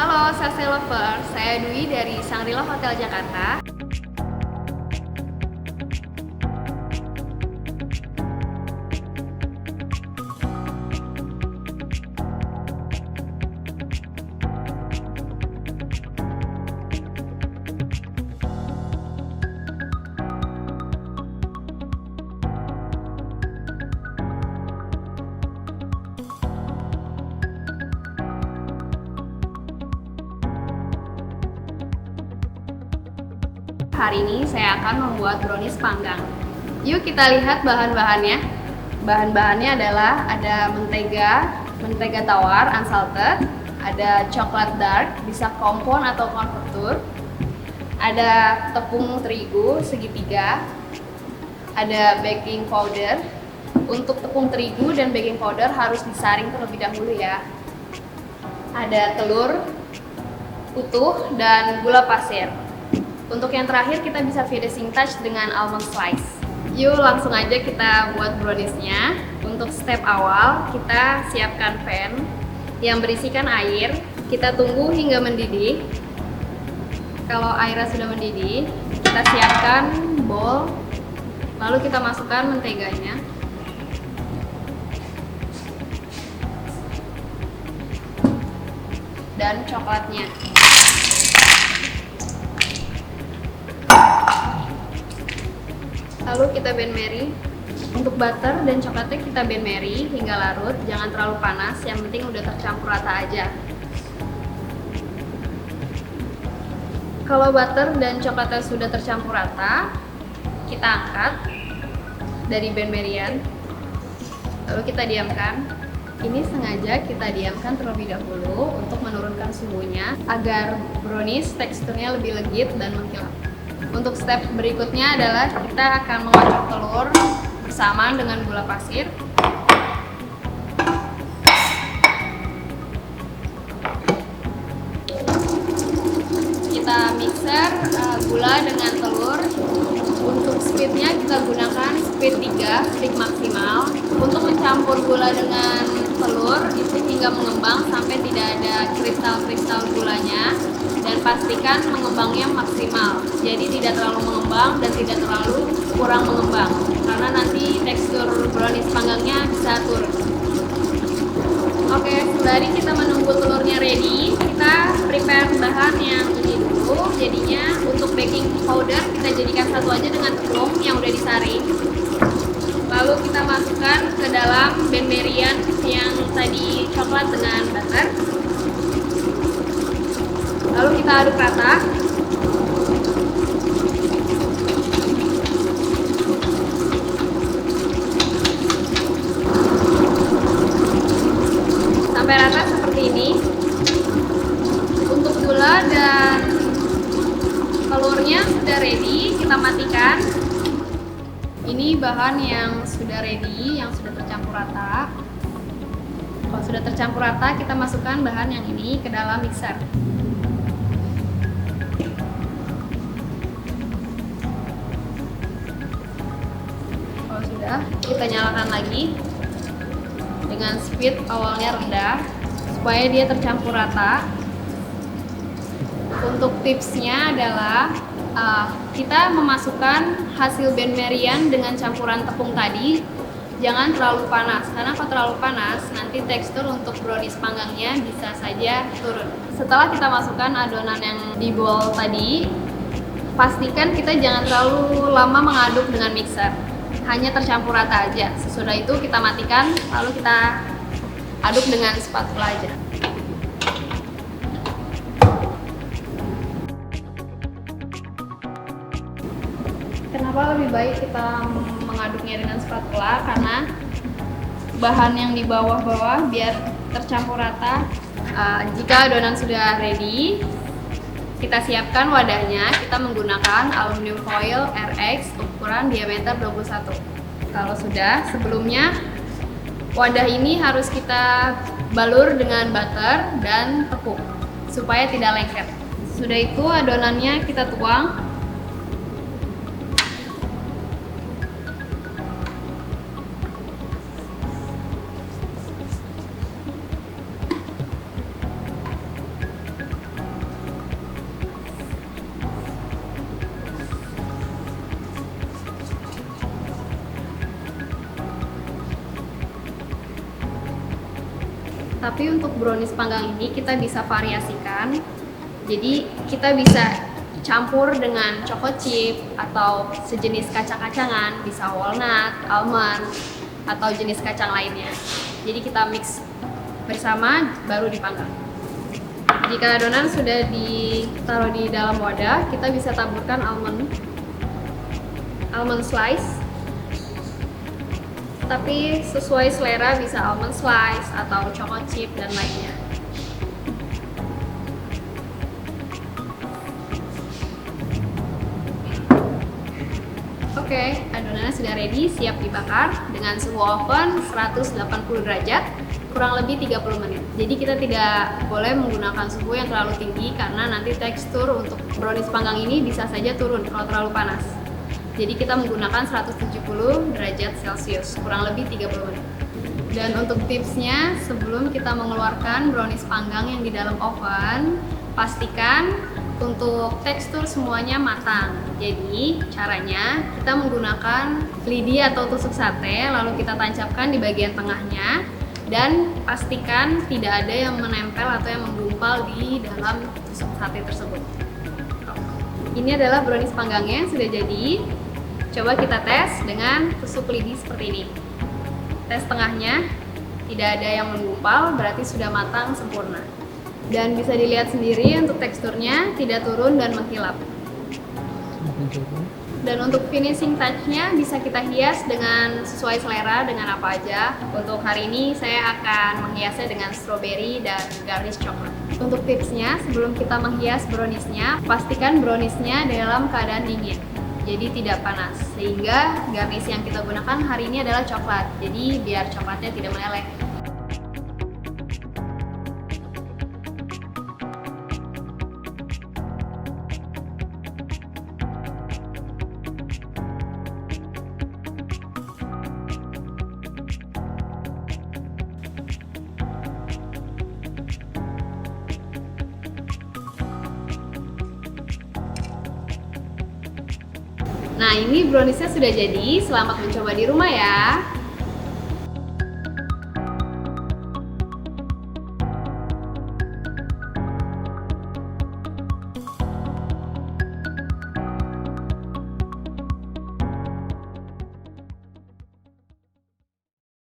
Halo Sase Lover, saya Dwi dari Shangri-La Hotel Jakarta. Hari ini saya akan membuat brownies panggang. Yuk kita lihat bahan-bahannya. Bahan-bahannya adalah ada mentega tawar unsalted, ada coklat dark, bisa kompon atau konfektur, ada tepung terigu segitiga, ada baking powder. Untuk tepung terigu dan baking powder harus disaring terlebih dahulu ya. Ada telur utuh dan gula pasir. Untuk yang terakhir kita bisa finishing touch dengan almond slice. Yuk langsung aja kita buat browniesnya. Untuk step awal kita siapkan pan yang berisikan air. Kita tunggu hingga mendidih. Kalau airnya sudah mendidih, kita siapkan bowl. Lalu kita masukkan menteganya. Dan coklatnya. Lalu kita benmeri. Untuk butter dan coklatnya kita benmeri hingga larut, jangan terlalu panas, yang penting udah tercampur rata aja. Kalau butter dan coklatnya sudah tercampur rata, kita angkat dari benmerian. Lalu kita diamkan. Ini sengaja kita diamkan terlebih dahulu untuk menurunkan suhunya agar brownies teksturnya lebih legit dan mengkilap. Untuk step berikutnya adalah kita akan mengocok telur bersamaan dengan gula pasir. Kita mixer gula dengan telur. Untuk speednya kita gunakan speed 3, speed maksimal. Untuk mencampur gula dengan telur itu hingga mengembang sampai tidak ada kristal-kristal gulanya. Dan pastikan mengembangnya maksimal, jadi tidak terlalu mengembang dan tidak terlalu kurang mengembang, karena nanti tekstur brownies panggangnya bisa turun. Oke, sembari kita menunggu telurnya ready, kita prepare bahan yang ini dulu. Jadinya untuk baking powder kita jadikan satu aja dengan tepung yang udah disaring. Lalu kita masukkan ke dalam benmerian yang tadi coklat dengan butter. Lalu kita aduk rata. Sampai rata seperti ini. Untuk gula dan telurnya sudah ready, kita matikan. Ini bahan yang sudah ready, yang sudah tercampur rata. Kalau sudah tercampur rata, kita masukkan bahan yang ini ke dalam mixer. Kita nyalakan lagi dengan speed awalnya rendah supaya dia tercampur rata. Untuk tipsnya adalah kita memasukkan hasil benmerian dengan campuran tepung tadi jangan terlalu panas, karena kalau terlalu panas nanti tekstur untuk brownies panggangnya bisa saja turun. Setelah kita masukkan adonan yang di bowl tadi, pastikan kita jangan terlalu lama mengaduk dengan mixer. Hanya tercampur rata aja. Sesudah itu kita matikan, lalu kita aduk dengan spatula aja. Kenapa lebih baik kita mengaduknya dengan spatula? Karena bahan yang di bawah-bawah biar tercampur rata. Jika adonan sudah ready, kita siapkan wadahnya. Kita menggunakan aluminium foil RX ukuran diameter 21. Kalau sudah, sebelumnya wadah ini harus kita balur dengan butter dan tepung supaya tidak lengket. Sudah itu adonannya kita tuang. Tapi untuk brownies panggang ini kita bisa variasikan. Jadi kita bisa campur dengan choco chip atau sejenis kacang-kacangan, bisa walnut, almond, atau jenis kacang lainnya. Jadi kita mix bersama baru dipanggang. Jika adonan sudah ditaruh di dalam wadah, kita bisa taburkan almond slice. Tapi sesuai selera, bisa almond slice atau choco chip dan lainnya. Oke, adonannya sudah ready, siap dibakar dengan suhu oven 180 derajat kurang lebih 30 menit. Jadi kita tidak boleh menggunakan suhu yang terlalu tinggi karena nanti tekstur untuk brownies panggang ini bisa saja turun kalau terlalu panas. Jadi kita menggunakan 170 derajat Celcius, kurang lebih 30 menit. Dan untuk tipsnya, sebelum kita mengeluarkan brownies panggang yang di dalam oven, pastikan untuk tekstur semuanya matang. Jadi caranya kita menggunakan lidi atau tusuk sate, lalu kita tancapkan di bagian tengahnya, dan pastikan tidak ada yang menempel atau yang menggumpal di dalam tusuk sate tersebut. Ini adalah brownies panggangnya, sudah jadi. Coba kita tes dengan tusuk lidi seperti ini. Tes tengahnya, tidak ada yang menggumpal, berarti sudah matang sempurna. Dan bisa dilihat sendiri untuk teksturnya tidak turun dan mengkilap. Dan untuk finishing touch-nya bisa kita hias dengan sesuai selera dengan apa aja. Untuk hari ini saya akan menghiasnya dengan strawberry dan garnish coklat. Untuk tipsnya, sebelum kita menghias browniesnya, pastikan browniesnya dalam keadaan dingin. Jadi tidak panas, sehingga garnish yang kita gunakan hari ini adalah coklat. Jadi biar coklatnya tidak meleleh. Nah, ini browniesnya sudah jadi. Selamat mencoba di rumah ya.